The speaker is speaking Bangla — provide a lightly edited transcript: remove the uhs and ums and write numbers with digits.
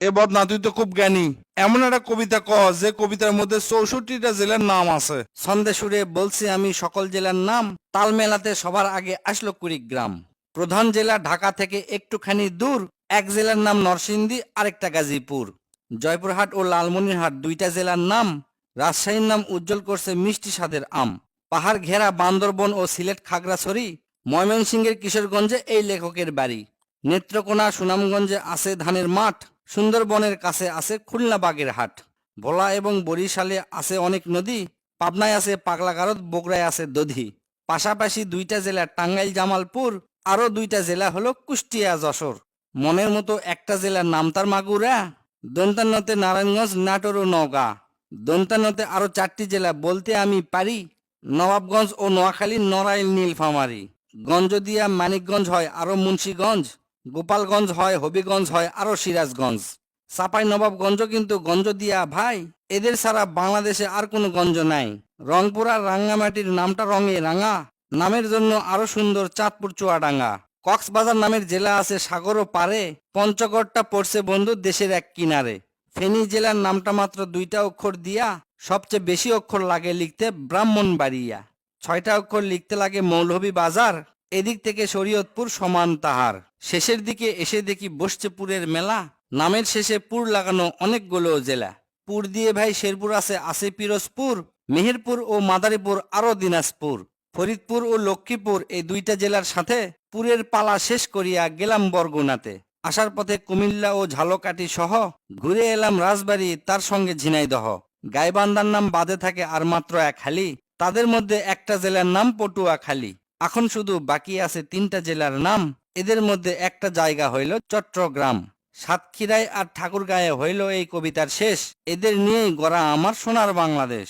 এ বদনা, তুই তো খুব জ্ঞানী। এমন একটা কবিতা ক যে কবিতার মধ্যে 64টা জেলার নাম আছে। ছন্দে সুরে বলছি আমি সকল জেলার নাম, তাল মেলাতে সবার আগে আসলো কুড়িগ্রাম। প্রধান জেলা ঢাকা থেকে একটুখানি দূর, এক জেলার নাম নরসিংদী, আরেকটা গাজীপুর। জয়পুরহাট ও লালমনিরহাট দুইটা জেলার নাম, রাজশাহীর নাম উজ্জ্বল করছে মিষ্টি স্বাদের আম। পাহাড় ঘেরা বান্দরবন ও সিলেট খাগড়াছড়ি, ময়মনসিংহের কিশোরগঞ্জে এই লেখকের বাড়ি। নেত্রকোনা সুনামগঞ্জে আছে ধানের মাঠ, সুন্দরবনের কাছে আছে খুলনা বাগের হাট। ভোলা এবং বরিশালে আছে অনেক নদী, পাবনায় আছে পাগলা গারদ, বগুড়ায় আছে দধি। পাশাপাশি দুইটা জেলা টাঙ্গাইল জামালপুর, আরো দুইটা জেলা হলো কুষ্টিয়া যশোর। মনের মতো একটা জেলার নাম তার মাগুরা, দন্তান্নতে নারায়ণগঞ্জ, নাটোর ও নওগাঁ। দন্তান্নতে আরো 4টি জেলা বলতে আমি পারি, নবাবগঞ্জ ও নোয়াখালী, নড়াইল, নীলফামারী। গঞ্জ দিয়া মানিকগঞ্জ হয় আরো মুন্সীগঞ্জ, গোপালগঞ্জ হয়, হবিগঞ্জ হয় আরো সিরাজগঞ্জ। চাপাই নবাবগঞ্জ কিন্তু গঞ্জ দিয়া ভাই, এদের ছাড়া বাংলাদেশে আর কোনো গঞ্জ নাই। রংপুর আর রাঙ্গামাটির নামটা রঙে রাঙা, নামের জন্য আরো সুন্দর চাঁদপুর চুয়াডাঙ্গা। কক্সবাজার নামের জেলা আছে সাগরও পারে, পঞ্চগড়টা পড়ছে বন্ধু দেশের এক কিনারে। ফেনী জেলার নামটা মাত্র 2টা অক্ষর দিয়া, সবচেয়ে বেশি অক্ষর লাগে লিখতে ব্রাহ্মণবাড়িয়া। 6টা অক্ষর লিখতে লাগে মৌলভীবাজার, এদিক থেকে শরীয়তপুর সমান তাহার। শেষের দিকে এসে দেখি বসছে পুরের মেলা, নামের শেষে পুর লাগানো অনেকগুলো জেলা। পুর দিয়ে ভাই শেরপুর আছে পিরোজপুর, মেহেরপুর ও মাদারীপুর, আরো দিনাজপুর। ফরিদপুর ও লক্ষ্মীপুর এই দুইটা জেলার সাথে পুরের পালা শেষ করিয়া গেলাম বরগুনাতে। আসার পথে কুমিল্লা ও ঝালকাঠি সহ ঘুরে এলাম রাজবাড়ী, তার সঙ্গে ঝিনাইদহ। গাইবান্ধার নাম বাদে থাকে আর মাত্র এক হালি, তাদের মধ্যে একটা জেলার নাম পটুয়াখালী। এখন শুধু বাকি আছে 3টা জেলার নাম, এদের মধ্যে একটা জায়গা হইল চট্টগ্রাম। সাতক্ষীরায় আর ঠাকুরগাঁয়ে হইল এই কবিতার শেষ। এদের নিয়েই গড়া আমার সোনার বাংলাদেশ।